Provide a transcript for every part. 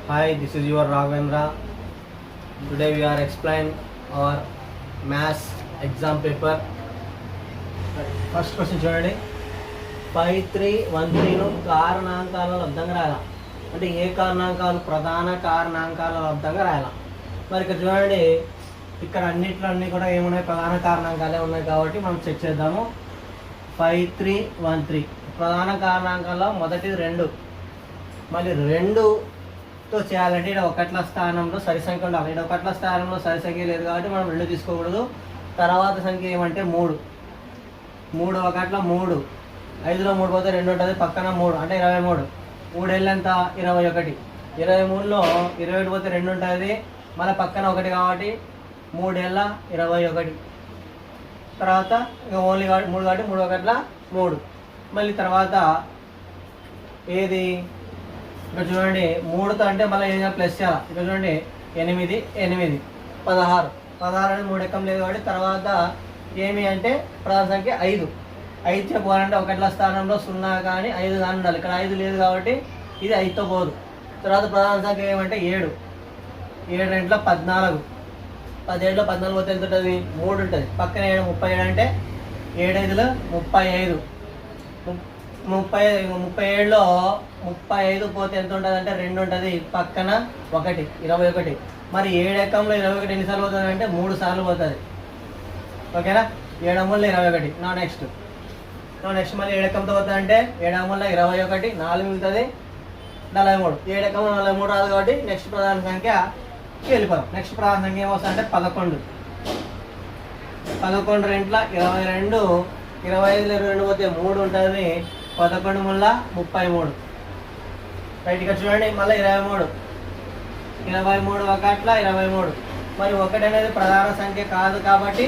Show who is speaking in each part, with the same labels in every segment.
Speaker 1: Hi, this is your Raghavendra. Today we are explain our maths exam paper. First question చూడండి. 5313ను కారణాంకాల లబ్ధంగా రాయాలి. అంటే ఏ కారణాంకాలు ప్రధాన కారణాంకాల లబ్ధంగా రాయాలి. మరి ఇక్కడ చూడండి, ఇక్కడ అన్నిట్లో కూడా ఏమున్నాయి, ప్రధాన కారణాంకాలే ఉన్నాయి కాబట్టి మనం చెక్ చేద్దాము. 5313 ప్రధాన కారణాంకాల్లో మొదటిది 2. మళ్ళీ 2తో చేయాలంటే ఇక్కడ ఒకట్ల స్థానంలో సరి సంఖ్య ఉండాలి. ఇక్కడ ఒకట్ల స్థానంలో సరి సంఖ్య లేదు కాబట్టి మనం 2 తీసుకోకూడదు. తర్వాత సంఖ్య ఏమంటే 3. 3 ఒకట్ల 3, 5లో 3 పోతే 2 ఉంటుంది, పక్కన 3 అంటే 23. 3 ఏళ్ళు ఎంత 21. 23లో 21 పోతే 2 ఉంటుంది, మళ్ళీ పక్కన 1 కాబట్టి 3 ఏళ్ళ 21. తర్వాత ఇంకా ఓన్లీ 3 కాబట్టి 3 ఒకట్ల 3. మళ్ళీ తర్వాత ఏది ఇక్కడ చూడండి, 3తో అంటే మళ్ళీ ఏం చేయాలి, ప్లస్ చేయాలి. ఇక్కడ చూడండి 8 8 16 16 అనేది 3 ఎక్కం లేదు కాబట్టి తర్వాత ఏమి అంటే ప్రధాన సంఖ్య 5. 5 చెప్పాలంటే ఒకట్ల స్థానంలో 0 కానీ 5 కానీ ఉండాలి. ఇక్కడ 5 లేదు కాబట్టి ఇది 5తో పోదు. తర్వాత ప్రధాన సంఖ్య ఏమంటే 7. 7 2 14. 17లో 14 పోతే ఎంత ఉంటుంది, 3 ఉంటుంది, పక్కన 37 అంటే 7 5 35. 37లో 35 పోతే ఎంత ఉంటుంది అంటే 2 ఉంటుంది, పక్కన 1 21. మరి 7 ఎక్కంలో 21 ఎన్నిసార్లు పోతుంది అంటే 3 సార్లు పోతుంది. ఓకేనా, 7 అమ్ముల్లో 21. నెక్స్ట్ మళ్ళీ 7 ఎక్కంతో పోతుంది అంటే 7 అమ్ముల్లో 21, 4 మిగులుతుంది 43. 7 ఎక్కంలో 43 రాదు కాబట్టి నెక్స్ట్ ప్రధాన సంఖ్య వెళ్ళిపోతాం. నెక్స్ట్ ప్రధాన సంఖ్య ఏమొస్తుంది అంటే 11. 11 2 22. 25లో 22 పోతే 3 ఉంటుంది, 11 ముళ్ళ 33. రైట్, ఇక్కడ చూడండి మళ్ళీ 23. 23 ఒకట్ల 23. మరి 1 అనేది ప్రధాన సంఖ్య కాదు కాబట్టి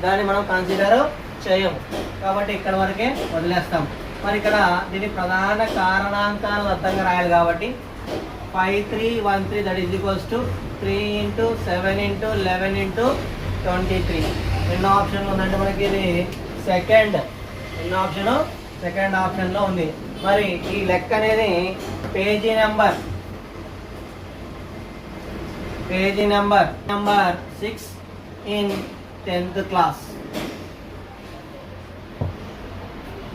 Speaker 1: దాన్ని మనం కన్సిడర్ చేయము కాబట్టి ఇక్కడ వరకే వదిలేస్తాం. మరి ఇక్కడ దీని ప్రధాన కారణాంకాల లబ్ధంగా రాయాలి కాబట్టి 5313 దట్ ఈజ్ ఈక్వల్స్ టు 3 × 7 × 11 × 23. ఎన్నో ఆప్షన్లు ఉందంటే మనకి ఇది సెకండ్ ఆప్షన్లో ఉంది. మరి ఈ లెక్క అనేది page number 6 in 10th class.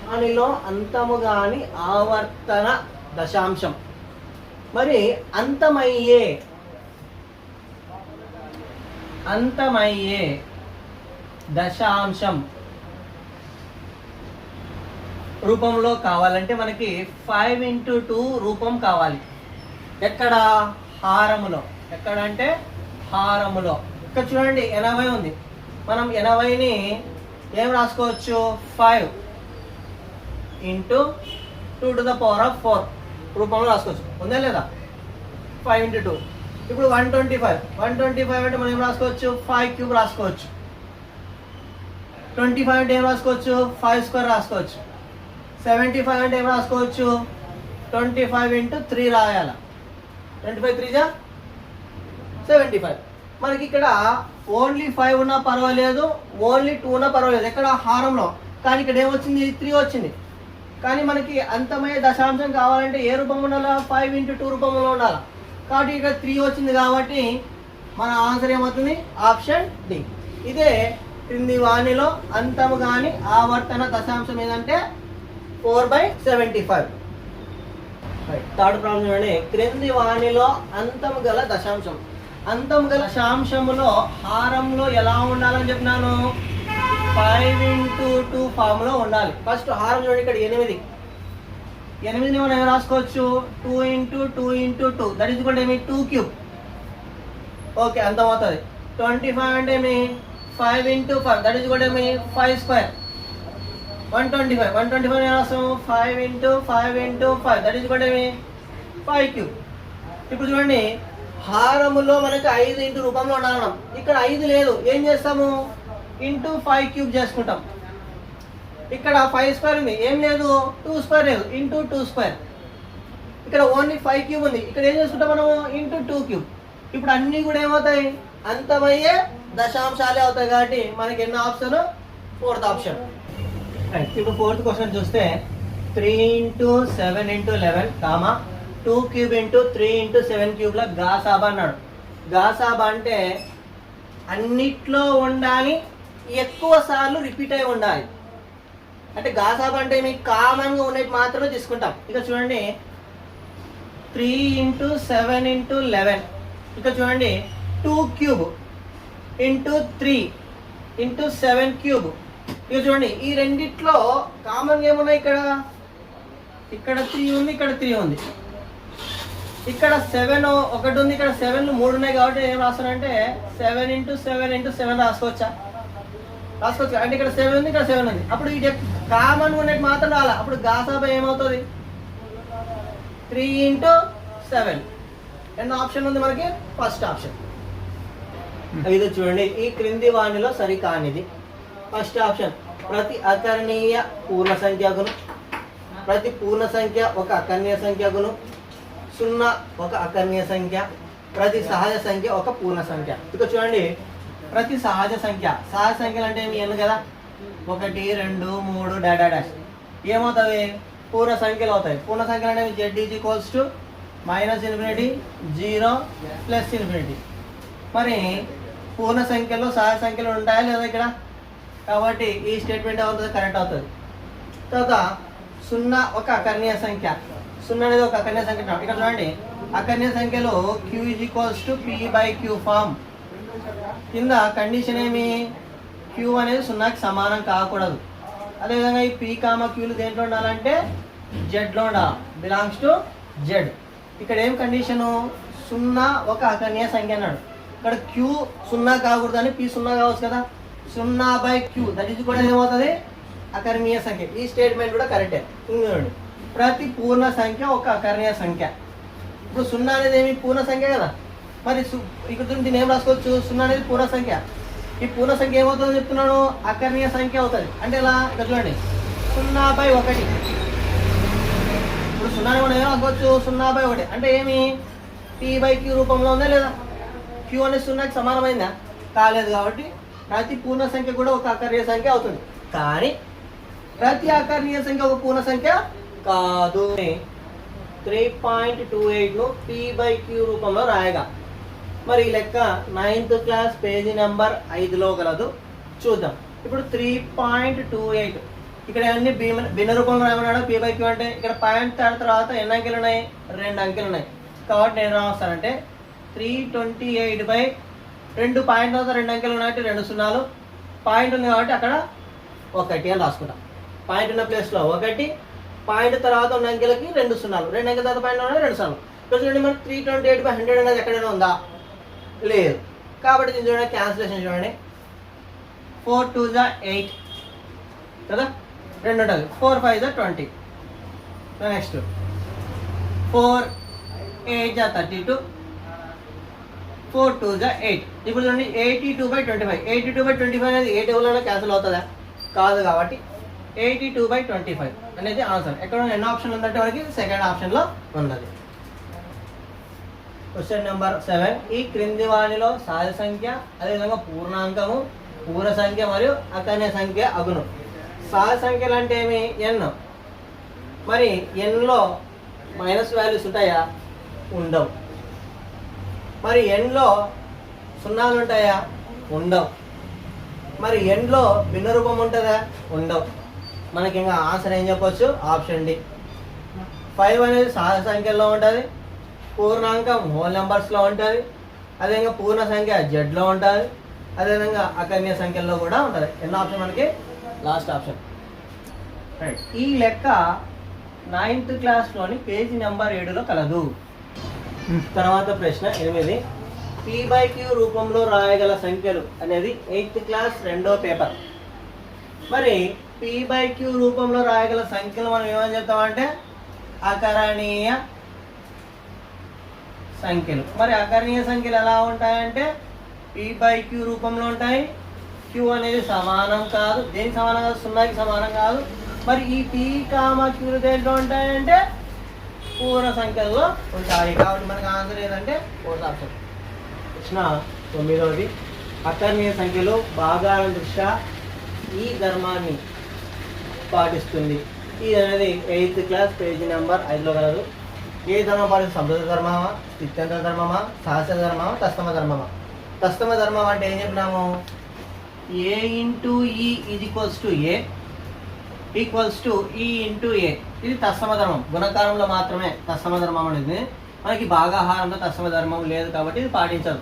Speaker 1: దానిలో అంతము గాని ఆవర్తన దశాంశం. మరి అంతమయ్యే దశాంశం రూపంలో కావాలంటే మనకి 5 × 2 రూపం కావాలి. ఎక్కడ హారములో, ఎక్కడంటే హారములో. ఇక్కడ చూడండి 80 ఉంది. మనం 80ని ఏం రాసుకోవచ్చు, 5 × 2⁴ రూపంలో రాసుకోవచ్చు. ఉందా లేదా, 5 × 2. ఇప్పుడు 125 అంటే మనం ఏం రాసుకోవచ్చు, 5³ రాసుకోవచ్చు. 25 అంటే ఏం రాసుకోవచ్చు, 5² రాసుకోవచ్చు. 75 అంటే ఏం రాసుకోవచ్చు, 25 × 3 రాయాల. 25 3 75. మనకి ఇక్కడ ఓన్లీ 5 ఉన్నా పర్వాలేదు, ఓన్లీ 2 ఉన్నా పర్వాలేదు ఎక్కడ హారంలో. కానీ ఇక్కడ ఏమొచ్చింది, 3 వచ్చింది. కానీ మనకి అంతమయ్యే దశాంశం కావాలంటే ఏ రూపంలో ఉండాలా, 5 × 2 రూపంలో ఉండాలి. కాబట్టి ఇక్కడ 3 వచ్చింది కాబట్టి మన ఆన్సర్ ఏమవుతుంది, ఆప్షన్ డి. ఇదే క్రింది వాణిలో అంతము కానీ ఆవర్తన దశాంశం ఏదంటే 4/75. థర్డ్ ప్రాబ్లం చూడండి, క్రింది వాణిలో అంతము గల దశాంశం. అంతము గల దశాంశములో హారంలో ఎలా ఉండాలని చెప్పినాను, 5 × 2 ఫామ్లో ఉండాలి. ఫస్ట్ హారం చూడండి, ఇక్కడ 8ని మనం ఏం రాసుకోవచ్చు, 2 × 2 × 2 that is equal to 2³. Okay, అంతం అవుతుంది. 25 అంటే 5 × 5 దట్ ఈజ్ ఈక్వల్ టు 5². 125 రాస్తాము, 5 × 5 × 5 దట్ ఈజ్ ఈక్వల్ టు 5³. ఇప్పుడు చూడండి హారములో మనకి 5 × రూపంలో ఉండాలన్నాం. ఇక్కడ 5 లేదు, ఏం చేస్తాము, × 5³ చేసుకుంటాం. ఇక్కడ 5² ఉంది, ఏం లేదు, 2² లేదు, × 2². ఇక్కడ ఓన్లీ 5³ ఉంది, ఇక్కడ ఏం చేసుకుంటాం మనము, × 2³. ఇప్పుడు అన్నీ కూడా ఏమవుతాయి, అంతమయ్యే దశాంశాలే అవుతాయి కాబట్టి మనకి ఎన్నో ఆప్షన్, 4th ఆప్షన్. ఇప్పుడు 4th క్వశ్చన్ చూస్తే 3 × 7 × 11, 2 క్యూబ్ ఇంటూ 3 ఇంటూ 7 క్యూబ్ల గాసాబా అన్నాడు. గాసాబా అంటే అన్నిట్లో ఉండాలి, ఎక్కువ సార్లు రిపీట్ అయి ఉండాలి. అంటే గాసాబా అంటే మీకు కామన్గా ఉండేది మాత్రమే తీసుకుంటాం. ఇక చూడండి 3 ఇంటూ 7 ఇంటూ 11. ఇక చూడండి 2 క్యూబ్ ఇంటూ 3 ఇంటూ 7 క్యూబ్. ఇక చూడండి ఈ రెండిట్లో కామన్గా ఏమున్నాయి, ఇక్కడ 3 ఉంది, ఇక్కడ 3 ఉంది, ఇక్కడ 7 ఒకటి ఉంది, ఇక్కడ 7 3 ఉన్నాయి. కాబట్టి ఏం రాస్తానంటే 7 ఇంటూ 7 ఇంటూ 7 రాసుకోవచ్చు. అంటే ఇక్కడ 7 ఉంది, ఇక్కడ 7 ఉంది. అప్పుడు ఇది కామన్ ఉన్నట్టు మాత్రం రాలా. అప్పుడు గాసాబా ఏమవుతుంది 3 ఇంటూ 7. ఎన్నో ఆప్షన్ ఉంది మనకి, ఫస్ట్ ఆప్షన్. ఇది చూడండి ఈ క్రింది వాణిలో సరికానిది. ఫస్ట్ ఆప్షన్ ప్రతి అకర్ణీయ పూర్ణ సంఖ్యకును, ప్రతి పూర్ణ సంఖ్య ఒక అకర్ణీయ సంఖ్యకును, 0 ఒక అకర్ణీయ సంఖ్య, ప్రతి సహజ సంఖ్య ఒక పూర్ణ సంఖ్య. ఇక చూడండి ప్రతి సహజ సంఖ్యలు అంటే ఏమి ఎన్ని కదా, 1 2 3 డాడా డాష్ ఏమవుతాయి, పూర్ణ సంఖ్యలు అవుతాయి. పూర్ణ సంఖ్యలు అనేవి z ఈజ్ ఈక్వల్స్ టు -∞, 0 +∞. మరి పూర్ణ సంఖ్యలో సహజ సంఖ్యలు ఉంటాయా లేదా ఇక్కడ, కాబట్టి ఈ స్టేట్మెంట్ అవుతుంది, కరెక్ట్ అవుతుంది. తర్వాత 0 ఒక అకర్ణీయ సంఖ్య, 0 అనేది ఒక అకర్ణీయ సంఖ్య. ఇక్కడ చూడండి అకర్ణీయ సంఖ్యలో q is equals to p/q form. కింద కండిషన్ ఏమి, q అనేది 0కి సమానం కాకూడదు. అదేవిధంగా ఈ p, qలు దేంట్లో ఉండాలంటే జెడ్లో ఉండాలి, బిలాంగ్స్ టు జెడ్. ఇక్కడ ఏం కండిషను, 0 ఒక అకర్ణీయ సంఖ్య అన్నాడు. ఇక్కడ q 0 కాకూడదు అని p 0 కావచ్చు కదా, 0/q దట్ ఈజ్ కూడా ఏమవుతుంది అకర్ణీయ సంఖ్య. ఈ స్టేట్మెంట్ కూడా కరెక్టే. చూడండి ప్రతి పూర్ణ సంఖ్య ఒక అకర్ణీయ సంఖ్య. ఇప్పుడు 0 అనేది ఏమి పూర్ణ సంఖ్య కదా, మరి ఇక్కడ దీన్ని ఏం రాసుకోవచ్చు, 0 అనేది పూర్ణ సంఖ్య. ఈ పూర్ణ సంఖ్య ఏమవుతుందో చెప్తున్నాను, అకర్ణీయ సంఖ్య అవుతుంది. అంటే ఇలా ఇక్కడ చూడండి 0/1. ఇప్పుడు 0 మనం ఏం రాసుకోవచ్చు, 0/1 అంటే ఏమి p/q రూపంలో ఉందా లేదా, q అనేది 0కి సమానమైందా కాలేదు. కాబట్టి ప్రతి పూర్ణ సంఖ్య కూడా ఒక అకర్ణీయ సంఖ్య అవుతుంది. కానీ ప్రతి అకర్ణీయ సంఖ్య ఒక పూర్ణ సంఖ్య కాదు. 3.28ను p/q రూపంలో రాయగా. మరి ఈ లెక్క 9th క్లాస్ పేజీ నెంబర్ 5లో గలదు, చూద్దాం. ఇప్పుడు 3.28 ఇక్కడ అన్ని భిన్న రూపంలో రాయమన్నాడు. p/q అంటే ఇక్కడ పాయింట్ తర్వాత ఎన్ని అంకెలు ఉన్నాయి, 2 అంకెలు ఉన్నాయి. కాబట్టి నేను రాస్తానంటే 328/2 పాయింట్ తర్వాత 2 అంకెలు ఉన్నాయి, 2 సున్నాలు పాయింట్ ఉంది కాబట్టి అక్కడ 1 అని రాసుకుంటాం. పాయింట్ ఉన్న ప్లేస్లో 1, పాయింట్ తర్వాత ఉన్న అంకెలకి 2 సున్నాలు, 2 అంకెల తర్వాత పాయింట్ ఉన్నాయి 2 సున్నాలు. ఇప్పుడు చూడండి మనకి 328/100 అనేది ఎక్కడైనా ఉందా, లేదు. కాబట్టి దీన్ని చూడండి క్యాన్సిలేషన్ చూడండి, 4 2 8 కదా, 2 ఉంటుంది, 4 5 20. నెక్స్ట్ 4 8 32, 4 2 8. ఇప్పుడు చూడండి 82/25. 82/25 అనేది ఏ టేబుల్లో క్యాన్సిల్ అవుతుందా, కాదు. కాబట్టి 82/25 అనేది ఆన్సర్. ఎక్కడ ఎన్ని ఆప్షన్ ఉందంటే మనకి సెకండ్ ఆప్షన్లో ఉన్నది. Question number 7. ఈ క్రింది వాణిలో సహజ సంఖ్య అదేవిధంగా పూర్ణాంకము, పూర్ణ సంఖ్య మరియు అకర్ణీయ సంఖ్య అగును. సహజ సంఖ్యలు అంటే ఏమి, n. మరి nలో మైనస్ వాల్యూస్ ఉంటాయా, ఉండవు. మరి nలో సున్నాలు ఉంటాయా, ఉండవు. మరి nలో భిన్న రూపం ఉంటుందా, ఉండవు. మనకి ఇంకా ఆన్సర్ ఏం చెప్పొచ్చు, ఆప్షన్ డి. 5 అనేది సహజ సంఖ్యల్లో ఉంటుంది, పూర్ణాంకం హోల్ నెంబర్స్లో ఉంటుంది, అదేవిధంగా పూర్ణ సంఖ్య జెడ్లో ఉంటుంది, అదేవిధంగా అకర్ణీయ సంఖ్యల్లో కూడా ఉంటుంది. ఎన్నో ఆప్షన్ మనకి లాస్ట్ ఆప్షన్. రైట్. ఈ లెక్క 9th క్లాస్లోని పేజీ నెంబర్ 7లో కలదు. తర్వాత ప్రశ్న 8. p/q రూపంలో రాయగల సంఖ్యలు అనేది 8th క్లాస్ 2వ పేపర్. మరి p/q రూపంలో రాయగల సంఖ్యలు మనం ఏమని చెప్తామంటే అకరణీయ సంఖ్యలు. మరి అకరణీయ సంఖ్యలు ఎలా ఉంటాయంటే p/q రూపంలో ఉంటాయి. q అనేది సమానం కాదు, దేనికి సమానం కాదు, 0కి సమానం కాదు. మరి ఈ p, q దేంట్లో ఉంటాయంటే పూర్ణ సంఖ్యల్లో ఉంటాయి. కాబట్టి మనకు ఆన్సర్ ఏదంటే 4th ఆప్షన్. ప్రశ్న 9. అకర్ణీయ సంఖ్యలో భాగాల దృష్ట్యా ఈ ధర్మాన్ని పాటిస్తుంది. ఇది అనేది 8th క్లాస్ పేజీ నెంబర్ 5లో కలదు. ఏ ధర్మం పాటించాలి? సంబృత ధర్మమా, స్థిత్యంతర ధర్మమా, సహస్ర ధర్మమా, తస్తమ ధర్మమా? తస్తమ ధర్మం అంటే ఏం చెప్పినాము? ఏ ఇంటూ ఈ is equals to A equals to ఈ ఇంటూ ఏ. ఇది తస్తమ ధర్మం. గుణకారంలో మాత్రమే తస్తమ ధర్మం అనేది. మనకి భాగాహారంలో తస్తమ ధర్మం లేదు కాబట్టి ఇది పాటించదు.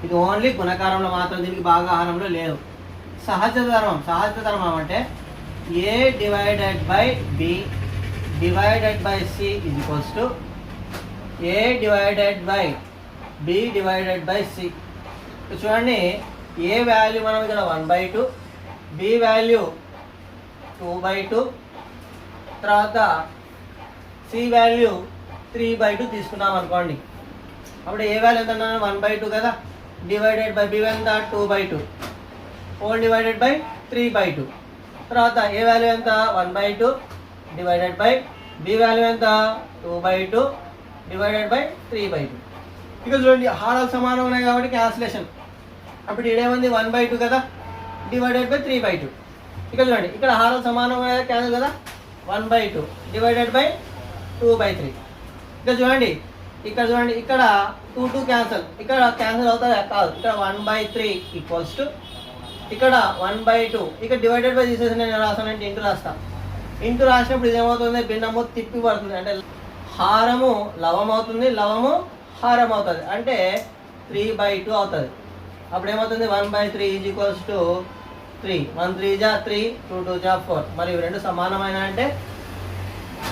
Speaker 1: ఇది ఓన్లీ గుణకారంలో మాత్రం, దీనికి భాగాహారంలో లేదు. సహజ ధర్మం. సహజ ధర్మం అంటే A divided by B divided by C is equals to A divided by B divided by C. చూడండి, ఏ వాల్యూ మనం ఇక్కడ 1/2, బి వాల్యూ 2/2, తర్వాత సి వాల్యూ 3/2 తీసుకున్నాం అనుకోండి. అప్పుడు ఏ వాల్యూ ఎంత? 1/2 కదా. డివైడెడ్ బై బి ఎంత? 2/2 హోల్ డివైడెడ్ బై 3/2. తర్వాత ఏ వాల్యూ ఎంత? 1/2 డివైడెడ్ బై బి వాల్యూ ఎంత? 2/2 డివైడెడ్ బై 3/2. ఇక చూడండి, హారాలు సమానం ఉన్నాయి కాబట్టి క్యాన్సిలేషన్. అప్పుడు ఇదేమంది 1/2 కదా డివైడెడ్ బై 3/2. ఇక్కడ చూడండి, ఇక్కడ హారాలు సమానం ఉన్నాయి క్యాన్సిల్ కదా. 1/2 డివైడెడ్ బై 2/3. ఇక్కడ చూడండి, ఇక్కడ 2 క్యాన్సిల్. ఇక్కడ క్యాన్సిల్ అవుతుందా? కాదు. ఇక్కడ 1/3 ఈక్వల్స్ టు ఇక్కడ 1/2. ఇక్కడ డివైడెడ్ బై తీసేసి నేను రాస్తానంటే ఇంటూ రాస్తా. ఇంటూ రాసినప్పుడు ఇదేమవుతుంది? భిన్నము తిప్పి పడుతుంది. అంటే హారము లవం అవుతుంది, లవము హారం అవుతుంది. అంటే 3/2 అవుతుంది. అప్పుడు ఏమవుతుంది? 1/3 ఈజ్ ఈక్వల్స్ టు 3. 1 3 జా 3, 2 2 జా 4. మరి ఇవి రెండు సమానమైన అంటే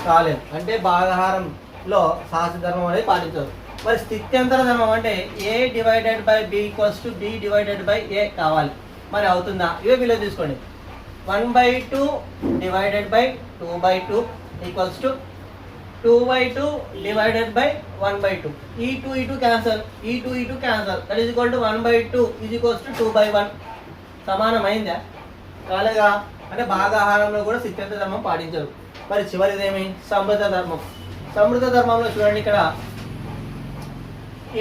Speaker 1: కాలేదు. అంటే భాగహారంలో సహజ ధర్మం అనేది పాటించదు. మరి స్థిత్యంతర ధర్మం అంటే A divided by B equals to B divided by A కావాలి. మరి అవుతుందా? ఇవే వీళ్ళు తీసుకోండి. 1/2 divided by 2/2 equals to 2/2 divided by 1/2. ఈ 2 క్యాన్సల్, ఈ 2 cancel. That is equal to 1/2 is equals to 2/1. సమానమైందా? కాలేగా. అంటే భాగాహారంలో కూడా స్థిత్యంతర ధర్మం పాటించరు. మరి చివరిదేమి? సమృద్ధ ధర్మం. సమృద్ధ ధర్మంలో చూడండి, ఇక్కడ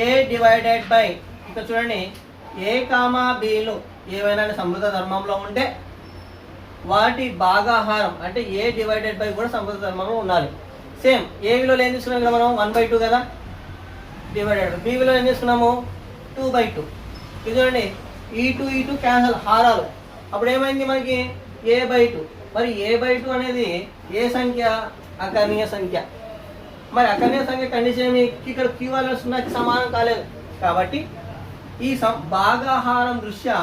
Speaker 1: ఏ డివైడెడ్ బై, ఇక్కడ చూడండి, ఏ కామా బిలు ఏవైనా సమృద్ధ ధర్మంలో ఉంటే వాటి భాగాహారం అంటే ఏ డివైడెడ్ బై కూడా సమృద్ధ ధర్మంలో ఉండాలి. సేమ్ ఏ విలువలో ఏం తీసుకున్నాం కదా మనం? 1/2 కదా డివైడెడ్ బై. బి విలువ ఏం తీసుకున్నాము? 2/2. ఇది చూడండి, ఈ 2 క్యాన్సల్, హారాలు. అప్పుడు ఏమైంది మనకి? a/2. మరి a/2 అనేది ఏ సంఖ్య? అకర్ణీయ సంఖ్య. మరి అకర్ణీయ సంఖ్య కండిషన్ ఏమి? ఇక్కడ q వాల్యూ 0కి సమానం కాలేదు కాబట్టి ఈ భాగాహారం దృష్ట్యా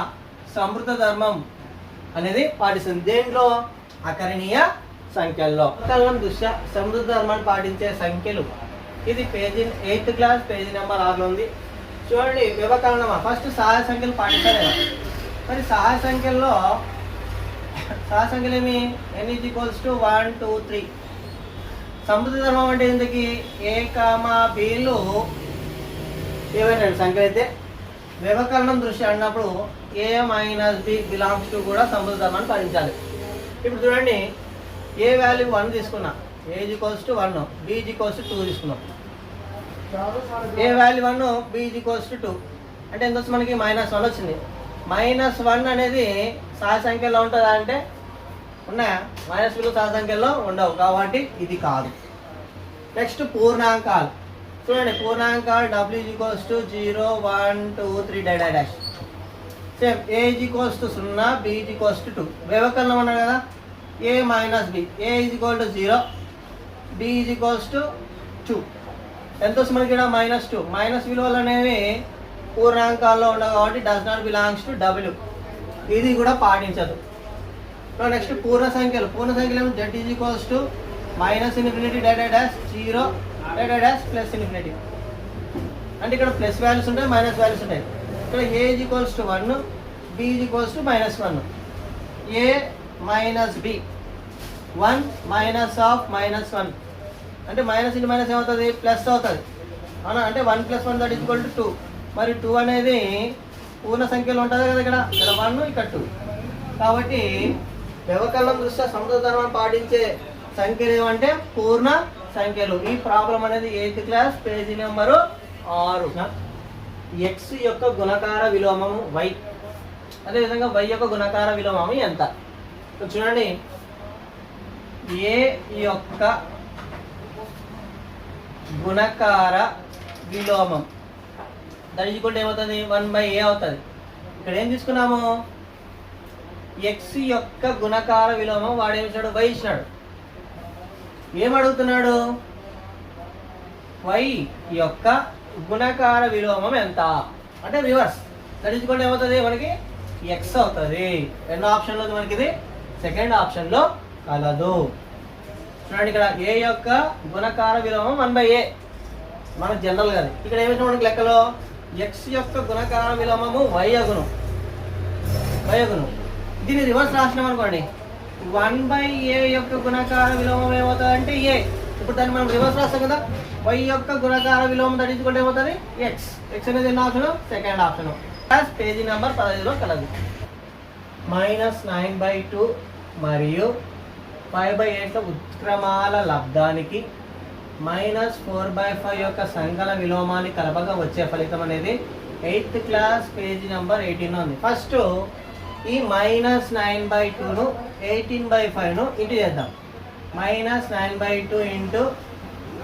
Speaker 1: సమృద్ధ ధర్మం అనేది పాటిస్తుంది. దేంట్లో? అకర్ణీయ సంఖ్యల్లో. వ్యవకలనం దృష్ట్యా సమృద్ధ ధర్మాన్ని పాటించే సంఖ్యలు. ఇది పేజీ 8th క్లాస్ పేజీ నెంబర్ 6లో ఉంది. చూడండి, వ్యవకలనమా. ఫస్ట్ సహాయ సంఖ్యలు పాటించాలి. మరి సహాయ సంఖ్యల్లో ఏమి? n = 1 2 3. సమృద్ధ ధర్మం అంటే ఇంతకీ ఏ కామా బిలు ఏవైనా సంఖ్యలు అయితే వ్యవకలనం దృష్టి అన్నప్పుడు a - b బిలాంగ్స్ టు కూడా సమృద్ధ ధర్మాన్ని పాటించాలి. ఇప్పుడు చూడండి, ఏ వాల్యూ 1 తీసుకున్నా, a = 1, b = 2 తీసుకున్నాం. ఏ వాల్యూ 1, b = 2 అంటే ఎంత వస్తుంది మనకి? -1 వచ్చింది. -1 అనేది సహజ సంఖ్యలో ఉంటుందా అంటే ఉన్నాయా? మైనస్ విలువ సహజ సంఖ్యలో ఉండవు కాబట్టి ఇది కాదు. నెక్స్ట్ పూర్ణాంకాలు. చూడండి, పూర్ణాంకాలు w = 0 1 2 3 dash. Same a = 0, b = 2. వ్యవకలనం అన్నారు కదా, a - b. a = 0, b = 2. ఎంత వస్తుంది మనకి? ఇక్కడ -2. మైనస్ విలువలు అనేవి పూర్ణాంకాల్లో ఉండవు కాబట్టి does not belongs to w. ఇది కూడా పాటించదు. నెక్స్ట్ పూర్ణ సంఖ్యలు. పూర్ణ సంఖ్యలు ఏమో z = -∞ డాష్ 0 డాష్ +∞. అంటే ఇక్కడ ప్లస్ వాల్యూస్ ఉంటాయి, మైనస్ వాల్యూస్ ఉంటాయి. ఇక్కడ a = 1, b = -1. a - b 1 -1 అంటే మైనస్ ఇంటూ మైనస్ ఏమవుతుంది? ప్లస్ అవుతుంది. అవునా? అంటే 1 + 1 = 2. మరి 2 అనేది పూర్ణ సంఖ్యలో ఉంటుంది కదా. ఇక్కడ 1, ఇక్కడ 2. కాబట్టి వ్యవకలనం దృష్ట్యా సమృద్ధ ధర్మాన్ని పాటించే సంఖ్యలు ఏమంటే పూర్ణ సంఖ్యలు. ఈ ప్రాబ్లం అనేది 8th class page number 6. x యొక్క గుణకార విలోమము y, అదేవిధంగా y యొక్క గుణకార విలోమము ఎంత? చూడండి, a యొక్క గుణకార విలోమం దట్ ఏమవుతుంది 1/a అవుతుంది. ఇక్కడ ఏం తీసుకున్నాము, ఎక్స్ యొక్క గుణకార విలోమం వాడు ఏమి ఇచ్చినాడు, వై ఇచ్చినాడు. ఏం అడుగుతున్నాడు, వై యొక్క గుణకార విలోమం ఎంత అంటే రివర్స్. దట్ ఏమవుతుంది మనకి ఎక్స్ అవుతుంది. రెండో ఆప్షన్లో మనకి ఇది సెకండ్ ఆప్షన్లో కలదు. చూడండి ఇక్కడ ఏ యొక్క గుణకార విలోమం 1/a మనకు జనరల్ కాదు. ఇక్కడ ఏమిటో మనకి లెక్కలో ఎక్స్ యొక్క గుణకార విలోమము వై అగును. దీన్ని రివర్స్ రాసినాం అనుకోండి, 1/a యొక్క గుణకార విలోమం ఏమవుతుంది అంటే ఏ. ఇప్పుడు దాన్ని మనం రివర్స్ రాస్తాం కదా, వై యొక్క గుణకార విలోమం తగ్గించుకుంటే ఏమవుతుంది ఎక్స్. ఎక్స్ అనేది ఎన్నో ఆప్షన్, సెకండ్ ఆప్షన్. పేజీ నెంబర్ 15లో కలదు. -9/2 మరియు 5/8 ఉత్క్రమాల లబ్ధానికి -4/5 యొక్క సంకల విలోమాన్ని కలపగా వచ్చే ఫలితం అనేది 8th క్లాస్ పేజీ నెంబర్ 18 ఉంది. ఫస్ట్ ఈ -9/2ను 18/5ను ఇంటూ చేద్దాం. -9/2 ఇంటూ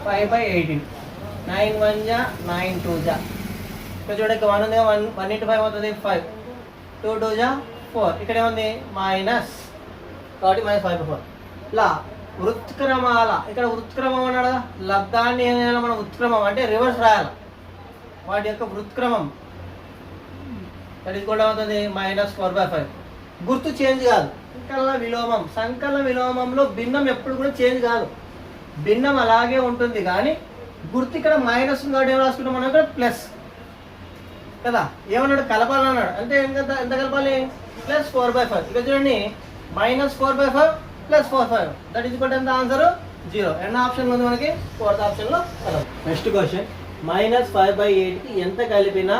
Speaker 1: 5/18, 9 1 జా 9 2 జా. ఇక్కడ చూడండి 1 ఉంది, 1 ఇంటూ 5 అవుతుంది 5, 2 2 జా 4. ఇక్కడ ఏముంది మైనస్, కాబట్టి -5/4. ఇలా వృత్క్రమాల, ఇక్కడ వృత్క్రమం అన్నాడు కదా, లబ్ధాన్ని ఏదైనా మనం ఉత్క్రమం అంటే రివర్స్ రాయాలి. వాటి యొక్క వృత్క్రమం అది కూడా అవుతుంది -4/5. గుర్తు చేంజ్ కాదు. సంకలన విలోమం, సంకలన విలోమంలో భిన్నం ఎప్పుడు కూడా చేంజ్ కాదు, భిన్నం అలాగే ఉంటుంది. కానీ గుర్తు ఇక్కడ మైనస్ కాబట్టి ఏం రాసుకుంటాం మనం, ఇక్కడ ప్లస్ కదా. ఏమన్నాడు కలపాలన్నాడు, అంటే ఎంత కలపాలి, +4/5. ఇక్కడ చూడండి -4/5 +4/5 దట్ ఈజ్ ఈక్వల్ టు ఎంత ఆన్సర్ 0. ఎన్న ఆప్షన్ ఉంది మనకి, ఫోర్త్ ఆప్షన్లో కలదు. నెక్స్ట్ క్వశ్చన్, -5/8కి ఎంత కలిపినా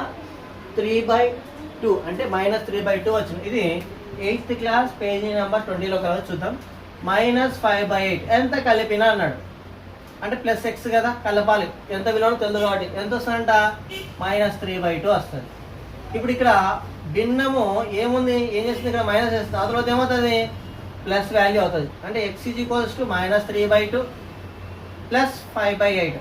Speaker 1: 3/2 అంటే -3/2 వచ్చింది. ఇది 8th క్లాస్ పేజీ నెంబర్ 20లో కలదు. చూద్దాం. -5/8 ఎంత కలిపినా అన్నాడు, అంటే +x కదా, కలపాలి. ఎంత విలువను తెలుసు కాబట్టి ఎంత వస్తుందంట, -3/2 వస్తుంది. ఇప్పుడు ఇక్కడ భిన్నము ఏముంది, ఏం చేస్తుంది, ఇక్కడ మైనస్ చేస్తుంది. ఆ తర్వాత ఏమవుతుంది, ప్లస్ వాల్యూ అవుతుంది. అంటే x = -3/2 +5/8.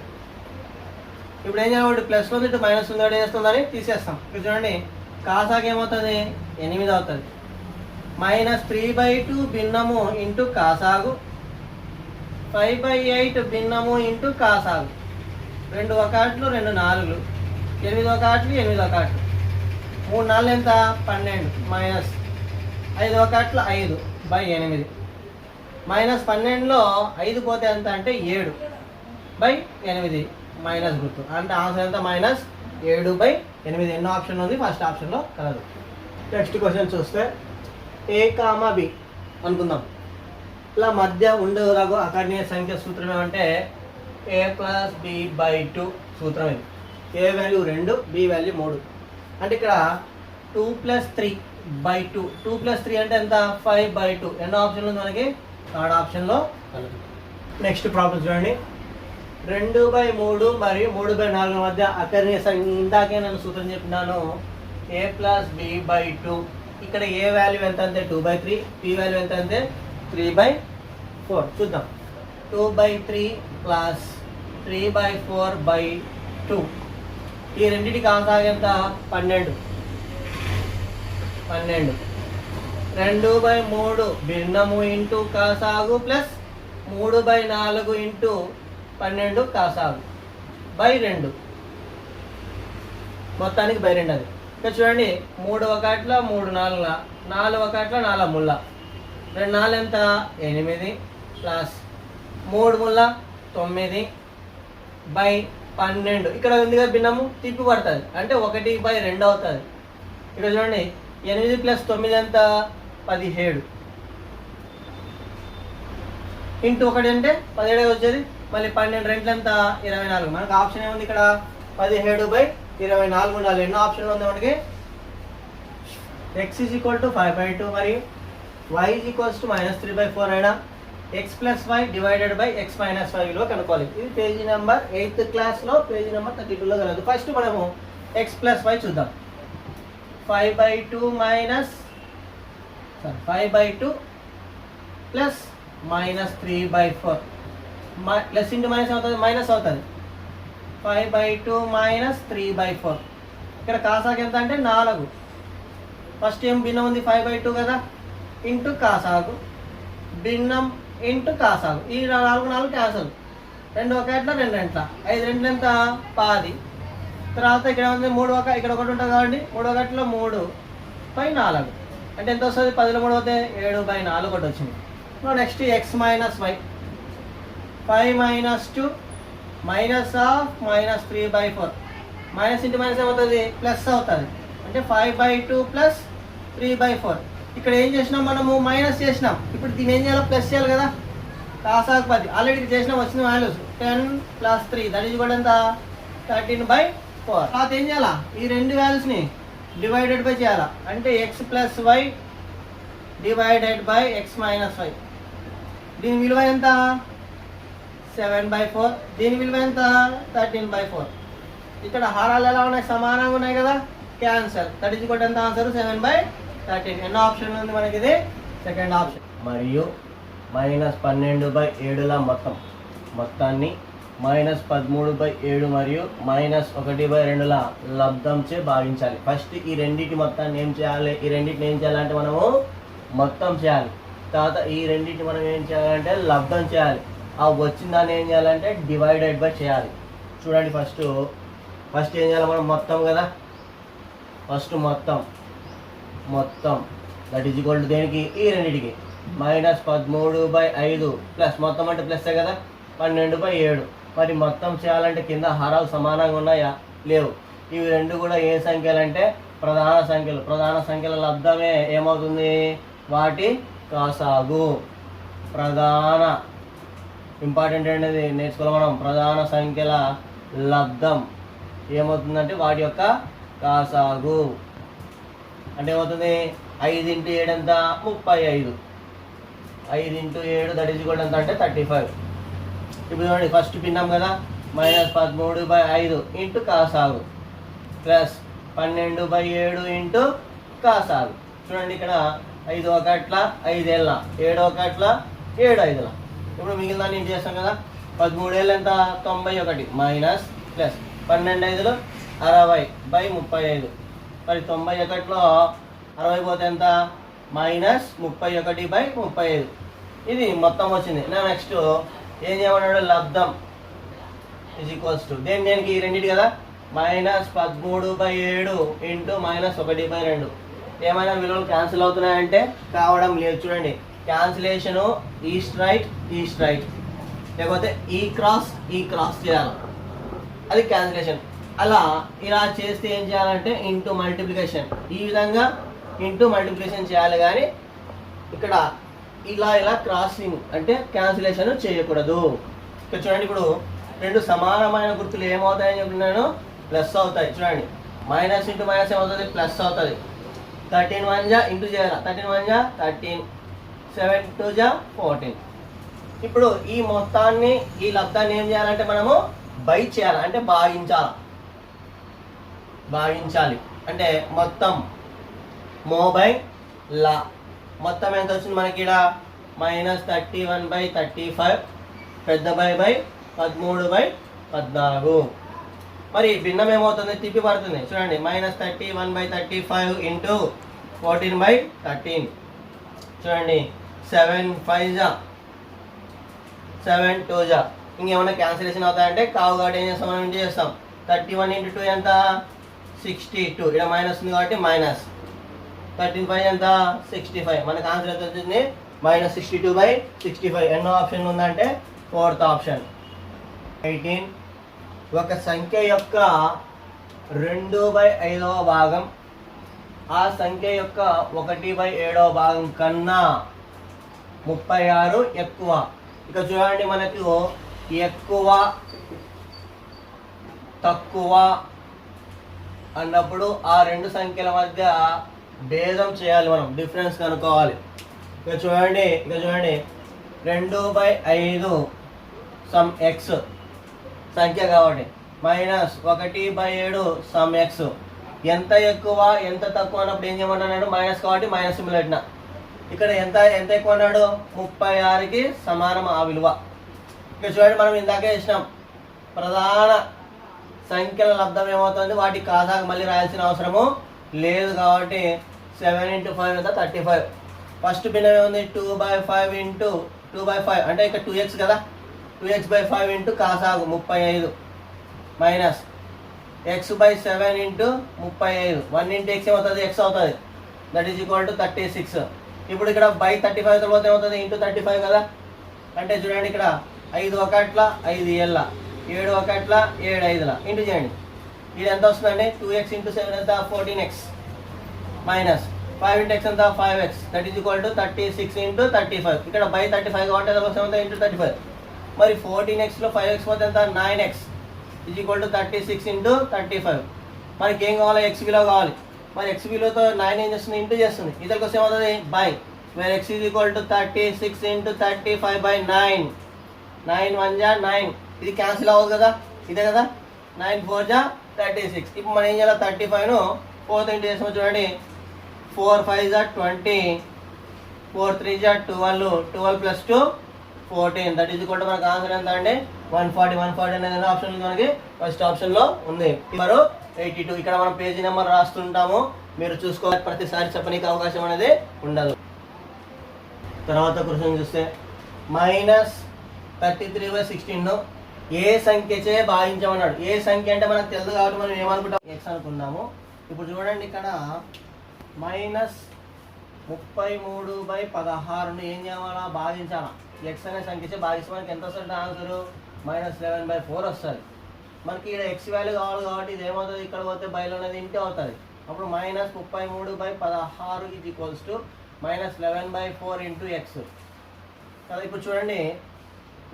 Speaker 1: ఇప్పుడు ఏం చేయాలి, ప్లస్ ఉంది ఇటు మైనస్ ఉంది, ఏం చేస్తుందని తీసేస్తాం. ఇప్పుడు చూడండి కాసాకి ఏమవుతుంది 8 అవుతుంది. -3/2 భిన్నము ఇంటూ కాసాగు, 5/8 భిన్నము ఇంటూ కాసాగు. 2 1 2 4, 8 1 8 1, 3 4 ఎంత 12, మైనస్ 5 1 5/8. -12లో 5 పోతే ఎంత అంటే 7/8 మైనస్ గుర్తు, అంటే ఆన్సర్ ఎంత -7/8. ఎన్నో ఆప్షన్ ఉంది, ఫస్ట్ ఆప్షన్లో కలదు. నెక్స్ట్ క్వశ్చన్ చూస్తే A, B అనుకుందాం. ఇలా మధ్య ఉండేలాగో అకర్ణీయ సంఖ్య సూత్రం ఏమంటే a + b/2 సూత్రం. ఇది a వాల్యూ 2, b వాల్యూ 3. అంటే ఇక్కడ 2 + 3/2, 2 + 3 అంటే ఎంత 5/2. ఎన్నో ఆప్షన్ ఉంది మనకి, థర్డ్ ఆప్షన్లో కలదు. నెక్స్ట్ ప్రాబ్లం చూడండి, 2/3 మరియు 3/4 మధ్య అకర్ణీయ సంఖ్య. ఇందాకే నేను సూత్రం చెప్పినాను a + b/2. ఇక్కడ ఏ వాల్యూ ఎంత అంటే 2/3, b వాల్యూ ఎంత అంటే 3/4. చూద్దాం. 2/3 + 3/4/2 ఈ రెండింటికి కాసాగు ఎంత 12. 2/3 భిన్నము ఇంటూ కాసాగు ప్లస్ 3/4 ఇంటూ 12 కాసాగు /2. మొత్తానికి /2 అది. ఇక్కడ చూడండి 3 1 3 4 4 1 4 3 2 4 ఎంత 8 ప్లస్ 3 3 9/12. ఇక్కడ ఉంది కదా భిన్నము, తిప్పి పడుతుంది అంటే 1/2 అవుతుంది. ఇక్కడ చూడండి 8 + 9 ఎంత 17 ఇంటూ 1 అంటే 17 వచ్చేది. మళ్ళీ 12 2 ఎంత 24. మనకు ఆప్షన్ ఏముంది ఇక్కడ 17/24 ఉండాలి. ఎన్నో ఆప్షన్లు ఉంది మనకి, x = 5/2 మరియు y = -3/4 అయినా x + y divided by x - y విలువ కనుక్కోవాలి. ఇది పేజీ నెంబర్ 8th క్లాస్లో పేజీ నెంబర్ 32లో కలదు. ఫస్ట్ మనము x + y చూద్దాం. 5/2 ప్లస్ -3/4 ప్లస్ ఇంటూ మైనస్ అవుతుంది, మైనస్ అవుతుంది. 5/2 మైనస్ 3/4. ఇక్కడ కాసాకు ఎంత అంటే 4. ఫస్ట్ ఏం భిన్నం ఉంది 5/2 కదా, ఇంటూ కాసాకు, భిన్నం ఇంటూ కాసాకు. ఈ 4 క్యాన్సల్, 2 1 2 2 5 2 ఎంత 10. తర్వాత ఇక్కడ ఉంది 3 ఇక్కడ ఒకటి ఉంటుంది కాబట్టి 3 1 3/4 అంటే ఎంత వస్తుంది, 10లో 3 అవుతే 7/4 ఒకటి వచ్చింది. Next x minus y, 5 - 2 -3/4. Minus into minus ఏమవుతుంది, ప్లస్ అవుతుంది. అంటే 5/2 ప్లస్ 3/4. ఇక్కడ ఏం చేసినాం మనము, మైనస్ చేసినాం. ఇప్పుడు దీన్ని ఏం చేయాలి, ప్లస్ చేయాలి కదా. కాసాకు 10 ఆల్రెడీ చేసినాం, వచ్చిన వాల్యూస్ 10 + 3 దట్ ఈజ్ కూడా ఎంత 13/4. తర్వాత ఏం చేయాలా, ఈ రెండు వాల్యూస్ని డివైడెడ్ బై చేయాలా. అంటే x + y divided by x - y. దీని విలువ ఎంత 7/4, దీని విలువ ఎంత 13/4. ఇక్కడ హారాలు ఎలా ఉన్నాయి, సమానంగా ఉన్నాయి కదా, క్యాన్సల్. దట్ ఈజ్ కూడా ఎంత ఆన్సర్ 7/13. ఎన్నో ఆప్షన్ ఉంది మనకి, ఇది సెకండ్ ఆప్షన్. మరియు -12/7ల మొత్తాన్ని -13/7 మరియు -1/2ల లబ్ధంచే భాగించాలి. ఫస్ట్ ఈ రెండింటి మొత్తాన్ని ఏం చేయాలి, ఈ రెండింటిని ఏం చేయాలంటే మనము మొత్తం చేయాలి. తర్వాత ఈ రెండింటిని మనం ఏం చేయాలంటే లబ్ధం చేయాలి. ఆ వచ్చిన దాన్ని ఏం చేయాలంటే డివైడెడ్ బై చేయాలి. చూడండి, ఫస్ట్ ఏం చేయాలి మనం, మొత్తం కదా. ఫస్ట్ మొత్తం దట్ ఈజ్ ఈక్వల్ టు దేనికి, ఈ రెండింటికి -13/5 ప్లస్ మొత్తం అంటే ప్లస్సే కదా 12/7. మరి మొత్తం చేయాలంటే కింద హారాలు సమానంగా ఉన్నాయా, లేవు. ఇవి రెండు కూడా ఏ సంఖ్యలు అంటే ప్రధాన సంఖ్యలు. ప్రధాన సంఖ్యల లబ్ధమే ఏమవుతుంది, వాటి కాసాగు. ప్రధాన ఇంపార్టెంట్ అనేది నేర్చుకోవాలి మనం. ప్రధాన సంఖ్యల లబ్ధం ఏమవుతుందంటే వాటి యొక్క కాసాగు. అంటే ఏమవుతుంది, 5 × 7 ఎంత 35. 5 × 7 దట్ ఈజ్ ఈక్వల్ ఎంత అంటే 35. ఇప్పుడు చూడండి, ఫస్ట్ భిన్నం కదా, -13/5 ఇంటూ కాసాగు ప్లస్ 12/7 ఇంటూ కాసాగు. చూడండి, ఇక్కడ 5 1 5 ఏళ్ళ, 7 1 7 5ల. ఇప్పుడు మిగిలిన దాన్ని ఏంటి చేస్తాం కదా, 13 ఏళ్ళు ఎంత 91 మైనస్ ప్లస్ 12 5 60/35. మరి 91లో 60 పోతే ఎంత, -31/35. ఇది మొత్తం వచ్చింది. నెక్స్ట్ ఏం చేయమన్నాడు, లబ్ధం ఈజ్ ఈక్వల్స్ టు దేనికి, ఈ రెండింటి కదా, -13/7 ఇంటూ -1/2. ఏమైనా విలువలు క్యాన్సిల్ అవుతున్నాయంటే కావడం లేదు. చూడండి, క్యాన్సిలేషను ఈస్ట్ రైట్ లేకపోతే ఈ క్రాస్ చేయాలి, అది క్యాన్సిలేషన్. ఇలా చేస్తే ఏం చేయాలంటే ఇంటూ మల్టిప్లికేషన్, ఈ విధంగా ఇంటూ మల్టిప్లికేషన్ చేయాలి. కానీ ఇక్కడ ఇలా క్రాసింగ్ అంటే క్యాన్సిలేషన్ చేయకూడదు. ఇక్కడ చూడండి, ఇప్పుడు రెండు సమానమైన గుర్తులు ఏమవుతాయని చెప్తున్నాను, ప్లస్ అవుతాయి. చూడండి, మైనస్ ఇంటూ మైనస్ ఏమవుతుంది, ప్లస్ అవుతుంది. 13 1 ఇంటూ చేయాలి, 13 1 13, 7 2 14. ఇప్పుడు ఈ మొత్తాన్ని, ఈ లబ్ధాన్ని ఏం చేయాలంటే మనము బై చేయాలి, అంటే భాగించాలి. అంటే మొత్తం మోబై లా మొత్తం ఎంత వచ్చింది మనకి, ఇక్కడ -31/35 పెద్ద బై 13/14. మరి భిన్నం ఏమవుతుంది, తిప్పి పడుతుంది. చూడండి, -31/35 ఇంటూ 14/13. చూడండి, 7 5 7 2 ఇంకేమన్నా క్యాన్సిలేషన్ అవుతాయంటే కావు కాబట్టి ఏం చేస్తాం, మనం ఇంటూ చేస్తాం. 31 × 2 ఎంత 62. ఇక్కడ మైనస్ ఉంది కాబట్టి మైనస్ 13/5 ఎంత 65. మనకు ఆన్సర్ ఎంత వచ్చింది, -62/65. ఎన్నో ఆప్షన్ ఉందంటే ఫోర్త్ ఆప్షన్. 18 ఒక సంఖ్య యొక్క 2/5వ భాగం ఆ సంఖ్య యొక్క 1/7వ భాగం కన్నా 36 ఎక్కువ. ఇక చూడండి, మనకు ఎక్కువ తక్కువ అన్నప్పుడు ఆ రెండు సంఖ్యల మధ్య భేదం చేయాలి, మనం డిఫరెన్స్ కనుక్కోవాలి. ఇక చూడండి 2/5 సమ్ ఎక్స్ సంఖ్య కాబట్టి -1/7 సమ్ ఎక్స్. ఎంత ఎక్కువ ఎంత తక్కువ అన్నప్పుడు ఏం చేయమన్నాడు, మైనస్ కాబట్టి మైనస్ సింబల్ పెట్టిన. ఇక్కడ ఎంత ఎక్కువ అన్నాడు, 36కి సమానం ఆ విలువ. ఇక్కడ చూడండి, మనం ఇందాకే చేసినాం, ప్రధాన సంఖ్యల లబ్ధం ఏమవుతుంది, వాటి కాసాగా మళ్ళీ రాయాల్సిన అవసరము లేదు కాబట్టి 7 × 5 ఎంత 35. ఫస్ట్ భిన్నం ఏముంది 2/5 ఇంటూ 2/5 అంటే ఇక్కడ 2x కదా, 2x/5 ఇంటూ కాసాగు 35 minus x/7 into 35 1 into x ఏమవుతుంది x అవుతుంది, దట్ ఈజ్ ఈక్వల్ టు 36. ఇప్పుడు ఇక్కడ బై 35 తర్వాత ఏమవుతుంది ఇంటూ 35 కదా, అంటే చూడండి ఇక్కడ 5 ఒకట్ల 5 ఏళ్ళ 7 ఒకట్ల 7 ఐదుల ఇంటూ చేయండి. ఇది ఎంత వస్తుందండి 2x ఇంటూ 7 ఎంత 14x మైనస్ 5 ఇంటూ x ఎంత 5x that is equal to 36 into 35. ఇక్కడ బై 35 కాబట్టి ఎంత వస్తుంది ఇంటూ 35. మరి 14xలో 5x పోతే ఎంత 9x is equal to 36 into 35. మనకి ఏం కావాలి x విలువ కావాలి. మరి x విలువతో 9 ఏం చేస్తుంది ఇంటూ చేస్తుంది. ఇద్దరికి వస్తే ఏమవుతుంది by where x is equal to 36 into 35/9. 9 1 జా 9, ఇది క్యాన్సిల్ అవ్వదు కదా, ఇదే కదా 9 4 జా 36. ఇప్పుడు మనం ఏం చేయాలి 35ను 4తో ఇంటూ చేసాము చూడండి 4 5 జా 20, 4 3 జా 12, 12 + 2 14 దట్ ఈజ్ ఈక్వల్ టు మనకు ఆన్సర్ ఎంత అండి 140 అనేది ఆప్షన్ మనకి ఫస్ట్ ఆప్షన్లో ఉంది. మరో 82 ఇక్కడ మనం పేజీ నెంబర్ రాస్తుంటాము, మీరు చూసుకోవాలి ప్రతిసారి చెప్పనీకి అవకాశం అనేది ఉండదు. తర్వాత క్వశ్చన్ చూస్తే -33/16 ఏ సంఖ్యచే భాగించమన్నాడు. ఏ సంఖ్య అంటే మనకు తెలుసు కాబట్టి మనం ఏమనుకుంటాం x అనుకున్నాము. ఇప్పుడు చూడండి ఇక్కడ -33/16 ఏం చేయాలా భాగించాలా, x అనే సంఖ్యచే భాగిస్తే మనకి ఎంత వస్తుంది ఆన్సరు -11/4 వస్తుంది. మనకి ఇక్కడ x వాల్యూ కావాలి కాబట్టి ఇది ఏమవుతుంది ఇక్కడ పోతే బయలు అనేది ఇంటే అవుతుంది. అప్పుడు -33/16 is equals to -11/4 into x కదా. ఇప్పుడు చూడండి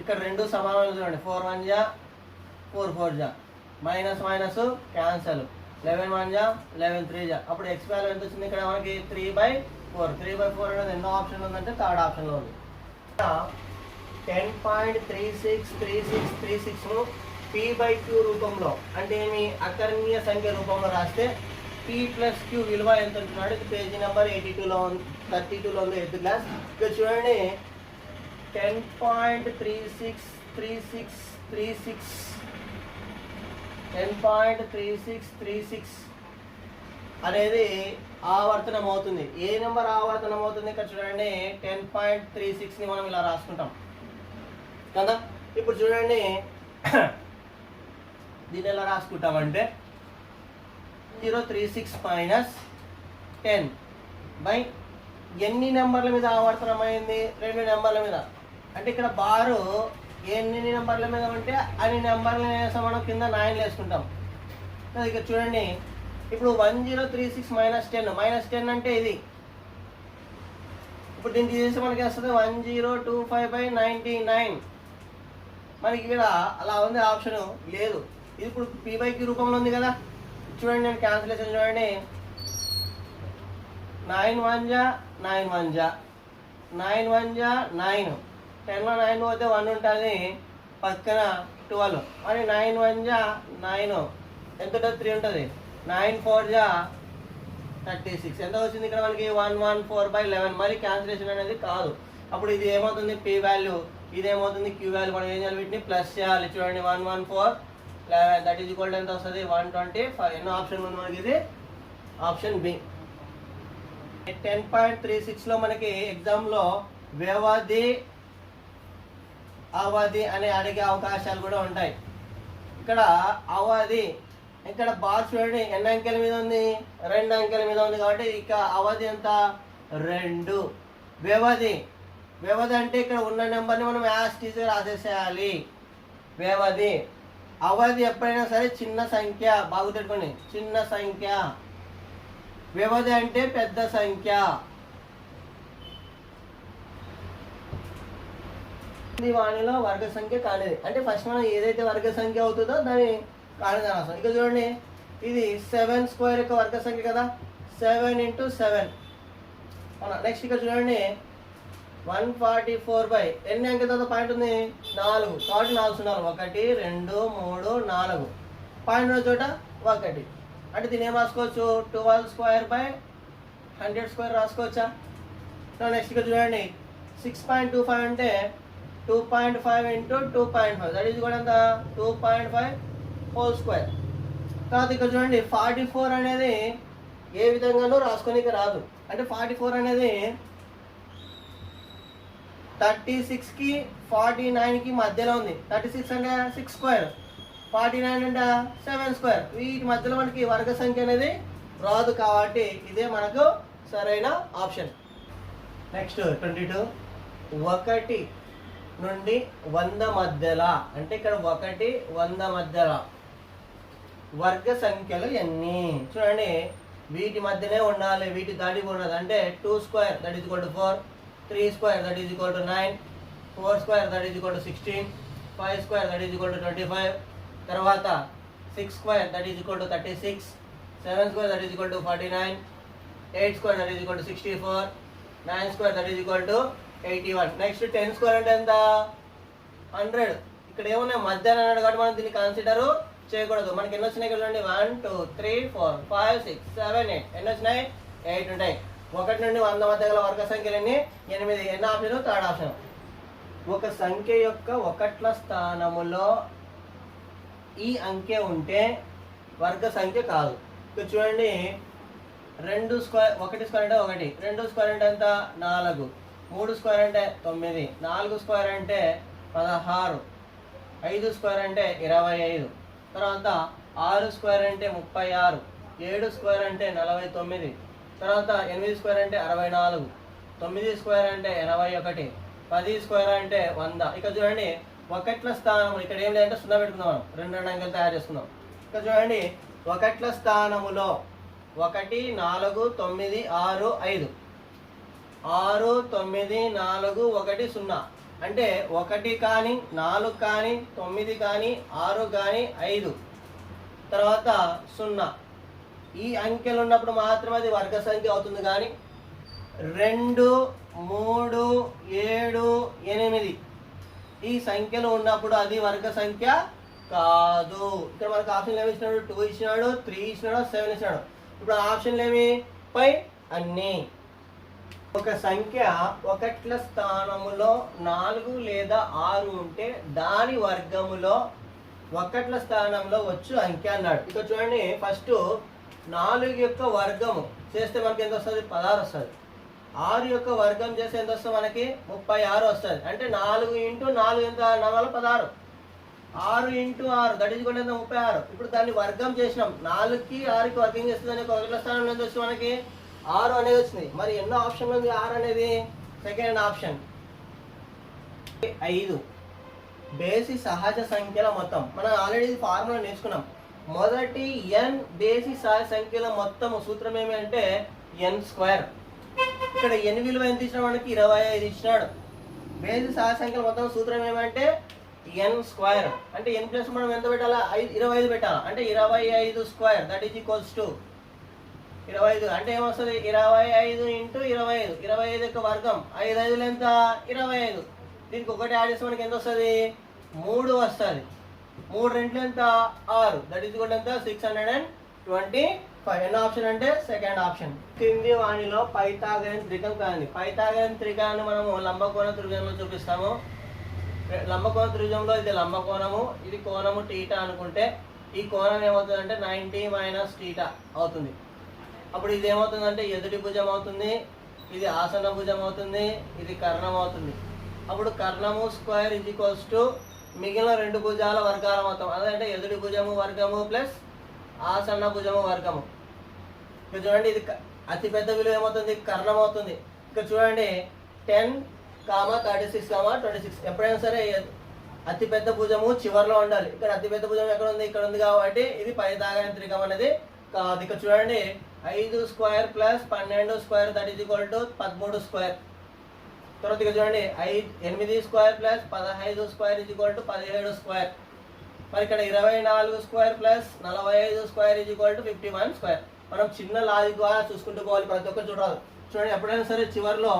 Speaker 1: ఇక్కడ రెండు సమానం చూడండి 4 1 జా 4 4 జా మైనస్ మైనస్ క్యాన్సల్ 11 1 జా 11 3 జా. అప్పుడు x వాల్యూ ఎంత వచ్చింది ఇక్కడ మనకి 3/4. 3/4 అనేది ఎన్నో ఆప్షన్ ఉందంటే థర్డ్ ఆప్షన్లో ఉంది. 10.363636ను p/q రూపంలో అంటే ఏమి అకర్ణీయ సంఖ్య రూపంలో రాస్తే p + q విలువ ఎంత ఉంటున్నాడు. ఇది పేజీ నెంబర్ 82లో 32లో ఉంది 8th క్లాస్. ఇక్కడ చూడండి 10.3636 అనేది ఆవర్తనం అవుతుంది. ఏ నెంబర్ ఆవర్తనం అవుతుంది ఇక్కడ చూడండి 10.36ని మనం ఇలా రాసుకుంటాం కదా. ఇప్పుడు చూడండి దీన్ని ఎలా రాసుకుంటామంటే 036 - 10 బై ఎన్ని నెంబర్ల మీద ఆవర్తనమైంది 2 నెంబర్ల మీద. అంటే ఇక్కడ బారు ఎన్ని నెంబర్ల మీద ఉంటే అన్ని నెంబర్లు మనం కింద 9 వేసుకుంటాం. ఇక్కడ చూడండి ఇప్పుడు 1036 - 10 అంటే ఇది. ఇప్పుడు దీన్ని తీసేసి మనకి వస్తుంది 1025/99. మనకి ఇక్కడ అలా ఉంది ఆప్షన్ లేదు. ఇది ఇప్పుడు p/q రూపంలో ఉంది కదా. చూడండి నేను క్యాన్సిలేషన్ చూడండి 9 1 జా 9 1 జా 9 1 జా 9, 10లో 9 పోతే 1 ఉంటుంది పక్కన 12, మరి 9 1 జా 9 ఎంత ఉంటుంది 3 ఉంటుంది. 9 4 జా 36 ఎంత వచ్చింది ఇక్కడ మనకి 114/11. మరి క్యాన్సిలేషన్ అనేది కాదు. అప్పుడు ఇది ఏమవుతుంది p వాల్యూ, ఇది ఏమవుతుంది q వాల్యూ. మనం ఏం చేయాలి వీటిని ప్లస్ చేయాలి. చూడండి 114/11 దట్ ఈజ్ ఈక్వల్ టు ఎంత వస్తుంది 125. ఎన్నో ఆప్షన్ ఉంది మనకి, ఇది ఆప్షన్ బి. 10.36లో మనకి ఎగ్జామ్లో వ్యవధి అవధి అని అడిగే అవకాశాలు కూడా ఉంటాయి. ఇక్కడ అవధి ఇక్కడ బార్ చూడండి ఎన్ని అంకెల మీద ఉంది 2 అంకెల మీద ఉంది కాబట్టి ఇక అవధి ఎంత 2. వ్యవధి అంటే ఇక్కడ ఉన్న నెంబర్ని మనం యాజ్ టీజ్ రాసేసేయాలి వ్యవధి. అవధి ఎప్పుడైనా సరే చిన్న సంఖ్య బాగు పెట్టుకోండి, చిన్న సంఖ్య. వ్యవధి అంటే పెద్ద సంఖ్య. వాణిలో వర్గ సంఖ్య కానిది అంటే ఫస్ట్ మనం ఏదైతే వర్గ సంఖ్య అవుతుందో దాన్ని కానిది అనవసరం. ఇక చూడండి ఇది 7² యొక్క వర్గ సంఖ్య కదా 7 × 7. నెక్స్ట్ ఇక్కడ చూడండి 144 ఎన్ని అంకెలతో పాయింట్ ఉంది 4 కాబట్టి 4 సున్నాలు 1 2 3 4 పాయింట్ ఉన్న చోట 1. అంటే దీన్ని ఏం రాసుకోవచ్చు 12² రాసుకోవచ్చా. నెక్స్ట్ ఇక్కడ చూడండి 6.25 అంటే 2.5 × 2.5 దట్ ఈజ్ కూడా ఎంత 2.5 హోల్ స్క్వేర్. కాదు ఇక్కడ చూడండి 44 అనేది ఏ విధంగానూ రాసుకోనికి రాదు. అంటే 44 అనేది 36కి 49కి మధ్యలో ఉంది. 36 అంటే 6 స్క్వేర్, 49 అంటే 7 స్క్వేర్. వీటి మధ్యలో మనకి వర్గ సంఖ్య అనేది రాదు కాబట్టి ఇదే మనకు సరైన ఆప్షన్. నెక్స్ట్ 22. 1 నుండి 100 మధ్యలో, అంటే ఇక్కడ 1, 100 మధ్యలో వర్గ సంఖ్యలు ఎన్ని? చూడండి వీటి మధ్యనే ఉండాలి, వీటి దాటి ఉండదు. అంటే 2 square that is equal to 4, 3 square that is equal to 9, 4 square that is equal to 16, 5 square that is equal to 25, తర్వాత 6 square that is equal to 36, 7 square that is equal to 49, 8 square that is equal to 64, 9 square that is equal to 81. Next 10 square అంటే ఎంత? 100. ఇక్కడ ఏమున్నాయి మధ్యాహ్నం అన్నాడు కాబట్టి మనం దీన్ని కన్సిడర్ చేయకూడదు. మనకి ఎన్ని వచ్చినాయి చూడండి, 1 2 3 4 5 6 7 8. ఎన్ని వచ్చినాయి? 8 ఉంటాయి. 1 నుండి 100 మధ్య గల వర్గ సంఖ్యలు ఎన్ని? 8. ఎన్ని ఆప్షన్? Third option. ఒక సంఖ్య యొక్క ఒకట్ల స్థానములో ఈ అంకె ఉంటే వర్గ సంఖ్య కాదు. ఇక్కడ చూడండి 2 స్క్వేర్, 1 స్క్వేర్ అంటే 1, 2 స్క్వేర్ అంటే ఎంత? 4, 3 స్క్వేర్ అంటే 9, 4 స్క్వేర్ అంటే 16, 5 స్క్వేర్ అంటే 25, తర్వాత 6 స్క్వేర్ అంటే 36, 7 స్క్వేర్ అంటే 49, తర్వాత 8 స్క్వేర్ అంటే 64, 9 స్క్వేర్ అంటే 81, 10 స్క్వేర్ అంటే 100. ఇక్కడ చూడండి ఒకట్ల స్థానం ఇక్కడ ఏం లేదంటే 0 పెట్టుకుందాం. మనం 2 అంకెలు తయారు చేసుకుందాం. ఇక్కడ చూడండి ఒకట్ల స్థానములో 1 4 9 6 5, 6 9 4 1 0. అంటే 1 కానీ 4 కానీ 9 కానీ 6 కానీ 5 తర్వాత 0. ఈ అంకెలు ఉన్నప్పుడు మాత్రమే అది వర్గ సంఖ్య అవుతుంది. కానీ 2 3 7 8 ఈ సంఖ్యలు ఉన్నప్పుడు అది వర్గ సంఖ్య కాదు. ఇక్కడ మనకు ఆప్షన్లు ఏమి ఇచ్చినాడు? 2 ఇచ్చినాడు, 3 ఇచ్చినాడు, 7 ఇచ్చినాడు. ఇప్పుడు ఆప్షన్లు ఏమి? పై అన్నీ. ఒక సంఖ్య ఒకట్ల స్థానములో 4 లేదా 6 ఉంటే దాని వర్గములో ఒకట్ల స్థానంలో వచ్చు అంకె అన్నాడు. ఇక్కడ చూడండి ఫస్ట్ 4 యొక్క వర్గము చేస్తే మనకి ఎంత వస్తుంది? 16 వస్తుంది. 6 యొక్క వర్గం చేస్తే ఎంత వస్తుంది? మనకి 36 వస్తుంది. అంటే 4 × 4 ఎంత? 4 16, 6 × 6 దట్ ఈజ్ ఎంత? 36. ఇప్పుడు దాన్ని వర్గం చేసినాం. 4కి 6కి వర్గం చేస్తుంది. ఒకట్ల స్థానంలో ఎంత వస్తుంది మనకి? 6 అనేది వచ్చింది. మరి ఎన్నో ఆప్షన్లు ఉంది 6 అనేది? Second option. 5 బేసి సహజ సంఖ్యల మొత్తం. మనం ఆల్రెడీ ఫార్ములా నేర్చుకున్నాం. మొదటి n బేసి సహజ సంఖ్యల మొత్తం సూత్రం ఏమి అంటే n². ఇక్కడ n విలువ ఎంత ఇచ్చినా మనకి? 25 ఇచ్చినాడు. బేసి సహజ సంఖ్యల మొత్తం సూత్రం ఏమంటే n². అంటే n ప్లస్ మనం ఎంత పెట్టాలా? 25 పెట్టాలా? అంటే 25² దట్ ఈజ్ ఈక్వల్స్ టు 25. అంటే ఏమొస్తుంది? 25 × 25, 25 యొక్క వర్గం. 5 5 ఎంత? 25. దీనికి ఒకటి యాడ్ చేస్తే మనకి ఎంత వస్తుంది? 3 వస్తుంది. 3 2 ఎంత? 6 దట్ ఈజ్ ఎంత? 625. ఎన్న ఆప్షన్ అంటే సెకండ్ ఆప్షన్. కింది వాణిలో పైథాగరన్ త్రికం కాదండి. పైథాగరన్ త్రికాన్ని మనము లంబకోణ త్రిభుజంలో చూపిస్తాము. లంబకోణ త్రిభుజంలో ఇది లంబకోణము, ఇది కోణము టీటా అనుకుంటే ఈ కోణం ఏమవుతుందంటే 90 - θ అవుతుంది. అప్పుడు ఇది ఏమవుతుందంటే ఎదుటి భుజం అవుతుంది, ఇది ఆసన భుజం అవుతుంది, ఇది కర్ణం అవుతుంది. అప్పుడు కర్ణము స్క్వేర్ ఈజ్ ఈక్వల్స్ టు మిగిలిన 2 భుజాల వర్గాల మొత్తం. అదంటే ఎదుటి భుజము వర్గము ప్లస్ ఆసన భుజము వర్గము. ఇక్కడ చూడండి ఇది అతి పెద్ద విలువ ఏమవుతుంది? కర్ణం అవుతుంది. ఇక్కడ చూడండి 10, 36, 26. ఎప్పుడైనా సరే అతి పెద్ద భుజము చివరిలో ఉండాలి. ఇక్కడ అతి పెద్ద భుజం ఎక్కడ ఉంది? ఇక్కడ ఉంది. కాబట్టి ఇది పైథాగరన్ త్రికం అనేది కాదు. ఇక్కడ చూడండి 5² + 12² దట్ ఈజ్ ఈక్వల్ టు 13². తర్వాత ఇక్కడ చూడండి 8² + 15² ఈజ్ ఈక్వల్ టు 17². మరి ఇక్కడ 24² + 45² ఈజ్ ఈక్వల్ టు 51². మనం చిన్న లాజిక్ ద్వారా చూసుకుంటూ పోవాలి. ప్రతి ఒక్కరు చూడాలి. చూడండి ఎప్పుడైనా సరే చివరిలో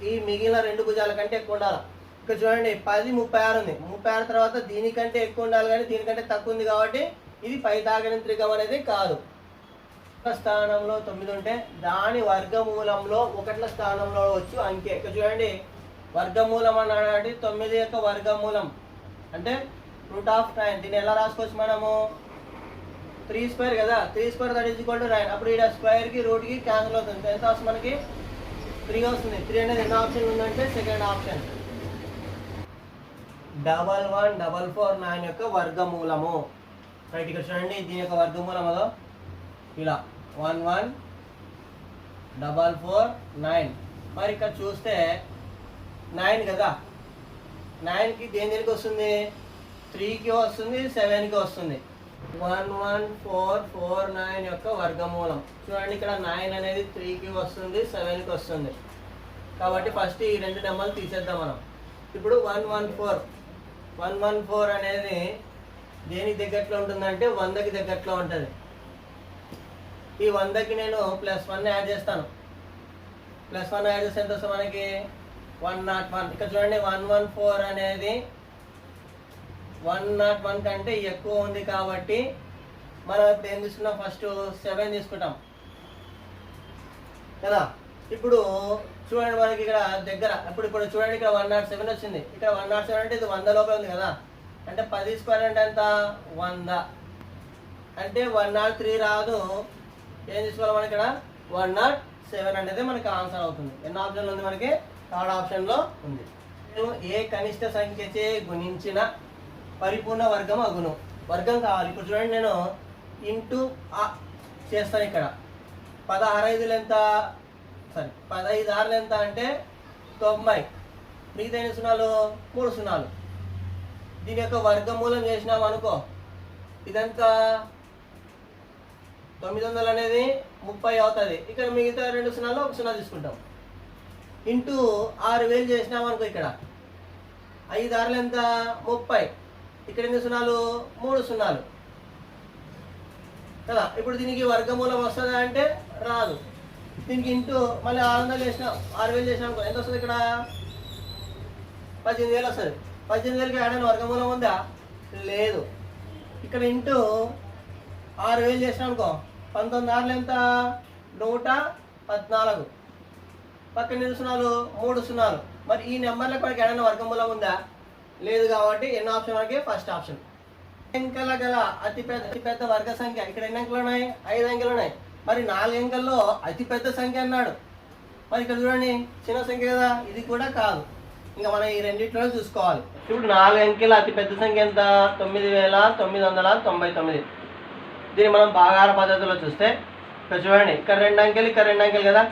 Speaker 1: ఈ మిగిలిన 2 భుజాల కంటే ఎక్కువ ఉండాలి. ఇక్కడ చూడండి 10 36 ఉంది. 36 తర్వాత దీనికంటే ఎక్కువ ఉండాలి, కానీ దీనికంటే తక్కువ ఉంది. కాబట్టి ఇది పైథాగరన్ త్రికం అనేది కాదు. స్థానంలో 9 ఉంటే దాని వర్గమూలంలో ఒకట్ల స్థానంలో వచ్చు అంకె. ఇక్కడ చూడండి వర్గమూలం అన్నాడు. 9 యొక్క వర్గమూలం అంటే √9. దీన్ని ఎలా రాసుకోవచ్చు మనము? 3 స్క్వేర్ కదా, 3 square that is equal to 9. అప్పుడు ఇక్కడ స్క్వేర్కి రూట్కి క్యాన్సిల్ అవుతుంది. ఎంత వస్తుంది మనకి? 3 వస్తుంది. 3 అనేది ఎన్నో ఆప్షన్ ఉందంటే సెకండ్ ఆప్షన్. 11,1,4,49 యొక్క వర్గమూలము. రైట్, ఇక్కడ చూడండి దీని యొక్క వర్గమూలం అదో ఇలా 11,4,49. మరి ఇక్కడ చూస్తే 9 కదా, 9కి దేనికి వస్తుంది? 3కి వస్తుంది, 7కి వస్తుంది. 11,4,49 యొక్క వర్గమూలం చూడండి. ఇక్కడ 9 అనేది 3కి వస్తుంది, 7కి వస్తుంది. కాబట్టి ఫస్ట్ ఈ రెండు నెంబర్లు తీసేద్దాం మనం. ఇప్పుడు 114 అనేది దేనికి దగ్గరలో ఉంటుందంటే 100కి దగ్గరలో ఉంటుంది. ఈ 100కి నేను +1 యాడ్ చేస్తాను. +1 యాడ్ చేస్తే ఎంత వస్తుంది మనకి? 101. ఇక్కడ చూడండి 114 అనేది 101 కంటే ఎక్కువ ఉంది కాబట్టి మనం ఇప్పుడు ఏం తీసుకున్నాం? ఫస్ట్ 7 తీసుకుంటాం కదా. ఇప్పుడు చూడండి మనకి ఇక్కడ దగ్గర ఇప్పుడు చూడండి ఇక్కడ 107 వచ్చింది. ఇక్కడ 107 అంటే ఇది 100 లోపల ఉంది కదా. అంటే 10 స్క్వేర్ అంటే ఎంత? 100. అంటే 103 రాదు. ఏం తీసుకోవాలి మనకి? ఇక్కడ 107 అనేది మనకి ఆన్సర్ అవుతుంది. ఎన్ని ఆప్షన్లు ఉంది మనకి? థర్డ్ ఆప్షన్లో ఉంది. ఏ కనిష్ట సంఖ్యచే గుణించిన పరిపూర్ణ వర్గం అగును. వర్గం కావాలి. ఇప్పుడు చూడండి నేను ఇంటూ చేస్తాను. ఇక్కడ 16 ఎంత? 15 6 ఎంత అంటే 90. మిగతా ఎన్ని సున్నాలు? 3 సున్నాలు. దీని యొక్క వర్గమూలం చేసినాం అనుకో, ఇదంతా 900 అనేది 30 అవుతుంది. ఇక్కడ మిగతా 2 సున్నాలు 1 సున్నా తీసుకుంటాం. ఇంటూ 6000 చేసినాం అనుకో, ఇక్కడ 5 6 ఎంత? 30. ఇక్కడ ఎన్ని సున్నాలు? 3 సున్నాలు కదా. ఇప్పుడు దీనికి వర్గమూలం వస్తుందా అంటే రాదు. దీనికి ఇంటూ మళ్ళీ 600 చేసినాం, 6000 చేసినాం అనుకో, ఎంత వస్తుంది? ఇక్కడ 18,000 వస్తుంది. 18,000కి ఏడైనా వర్గమూలం ఉందా? లేదు. ఇక్కడ ఇంటూ 6000 చేసినాం అనుకో, 19 6 ఎంత? 114. పక్కన ఎన్ని సున్నాలు? 3 సున్నాలు. మరి ఈ నెంబర్లకు మనకి ఏడైనా వర్గమూలం ఉందా? లేదు. కాబట్టి ఎన్ని ఆప్షన్ మనకి? First option. అంకెల గల అతిపెద్ద వర్గ సంఖ్య. ఇక్కడ ఎన్ని అంకెలు ఉన్నాయి? 5 అంకెలు ఉన్నాయి. మరి 4 అంకెల్లో అతిపెద్ద సంఖ్య అన్నాడు. మరి ఇక్కడ చూడండి చిన్న సంఖ్య కదా, ఇది కూడా కాదు. ఇంకా మనం ఈ రెండింటిలో చూసుకోవాలి. ఇప్పుడు 4 అంకెల అతిపెద్ద సంఖ్య ఎంత? 9,999. దీన్ని మనం భాగాహార పద్ధతిలో చూస్తే ఇక్కడ చూడండి, ఇక్కడ 2 అంకెలు, ఇక్కడ 2 అంకెలు కదా,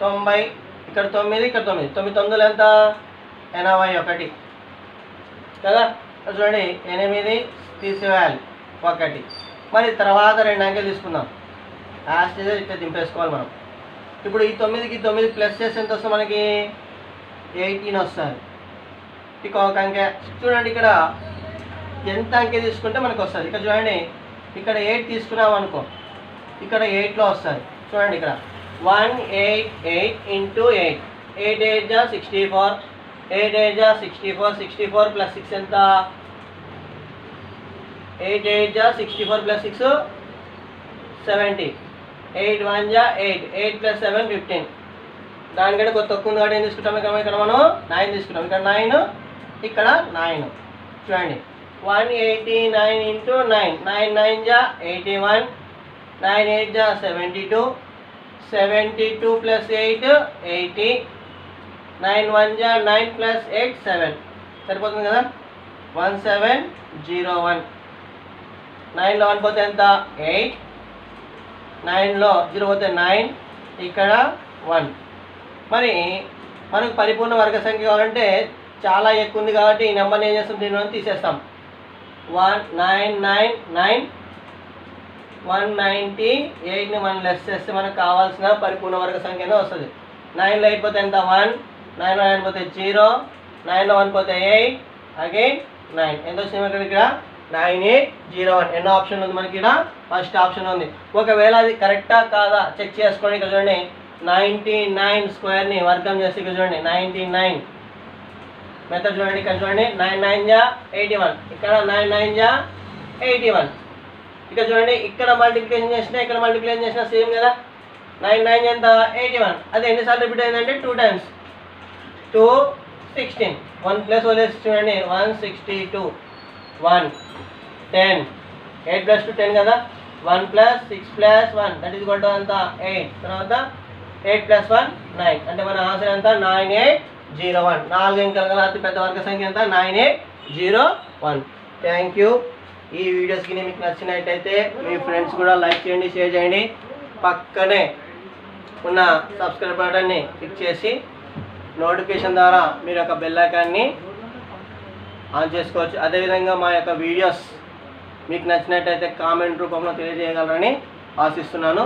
Speaker 1: 90. ఇక్కడ 9, ఇక్కడ 9. 9 9 ఎంత? 81 కదా. చూడండి 8 తీసివేయాలి 1. మరి తర్వాత 2 అంకెలు తీసుకుందాం. లాస్ట్ ఇట్లా దింపేసుకోవాలి మనం. ఇప్పుడు ఈ 9కి 9 ప్లస్ చేస్తే ఎంత వస్తుంది మనకి? 18 వస్తుంది. ఇక 1 అంకె చూడండి, ఇక్కడ ఎంత అంకె తీసుకుంటే మనకు వస్తుంది. ఇక్కడ చూడండి, ఇక్కడ 8 తీసుకున్నాం అనుకో, ఇక్కడ 8లో వస్తుంది. చూడండి ఇక్కడ 188 ఇంటూ 8. 8 8 జా 64. 8 8 జా 64. 64 ప్లస్ 6 ఎంత? 8 8 జా 64 ప్లస్ 6 70. 8 1 జా 8. 8 ప్లస్ 7 15. దానికంటే కొత్త తక్కువ ఉంది కాబట్టి ఏం తీసుకుంటాం? ఇక్కడ మనం 9 తీసుకుంటాం. ఇక్కడ 9, ఇక్కడ 9. చూడండి 189 ఇంటూ 9. 9 9 జా 81. 9 8 జా 72. 72 ప్లస్ 8 80. 9 1 జా 9 ప్లస్ 8 7. సరిపోతుంది కదా. 1701. 9లో 1 పోతే ఎంత? 8. 9లో 0 పోతే 9. ఇక్కడ 1. మరి మనకు పరిపూర్ణ వర్గ సంఖ్య కావాలంటే చాలా ఎక్కువ ఉంది కాబట్టి ఈ నెంబర్ని ఏం చేస్తాం? దీనిలో తీసేస్తాం. 1999. 198ని మనం లెస్ చేస్తే మనకు కావాల్సిన పరిపూర్ణ వర్గ సంఖ్యనే వస్తుంది. 9లో 8 పోతే ఎంత? 1. 9లో 9 పోతే 0. 9లో 1 పోతే 8. అగైన్ 9. ఎంత వచ్చింది మనకి ఇక్కడ? 9801. ఎన్నో ఆప్షన్ ఉంది మనకి? ఇక్కడ ఫస్ట్ ఆప్షన్ ఉంది. ఒకవేళ అది కరెక్టా కాదా చెక్ చేసుకోండి. ఇక్కడ చూడండి 99 స్క్వేర్ని వర్గం చేస్తే ఇక్కడ చూడండి 99 మెథడ్ చూడండి. ఇక్కడ చూడండి 9 9 జా 81. ఇక్కడ 9 9 జా 81. ఇక్కడ చూడండి, ఇక్కడ మల్టిప్లికేషన్ చేసినా ఇక్కడ మల్టిప్లికేషన్ చేసినా సేమ్ కదా. 9 9 ఎంత? 81. అది ఎన్నిసార్లు రిపీట్ అయిందంటే 2 టైమ్స్. 2 16. 1 ప్లస్ వదిలేసి చూడండి 162. 1 10. 8 ప్లస్ 2 10 కదా. 1 plus 6 plus 1 that is equal to ఎంత 8. తర్వాత 8 ప్లస్ 1 9. అంటే మన ఆన్సర్ ఎంత 9801. 4 అంకెల గల అతి పెద్ద వర్గ సంఖ్య ఎంత 9801. Thank you. ఈ వీడియోస్కి మీకు నచ్చినట్టయితే మీ ఫ్రెండ్స్ కూడా లైక్ చేయండి, షేర్ చేయండి. పక్కనే ఉన్న సబ్స్క్రైబ్ బటన్ని క్లిక్ చేసి నోటిఫికేషన్ ద్వారా మీరు యొక్క బెల్ ఐకాన్ని ఆన్ చేసుకోవచ్చు. అదేవిధంగా మా యొక్క వీడియోస్ మీకు నచ్చినట్టయితే కామెంట్ రూపంలో తెలియజేయగలరని ఆశిస్తున్నాను.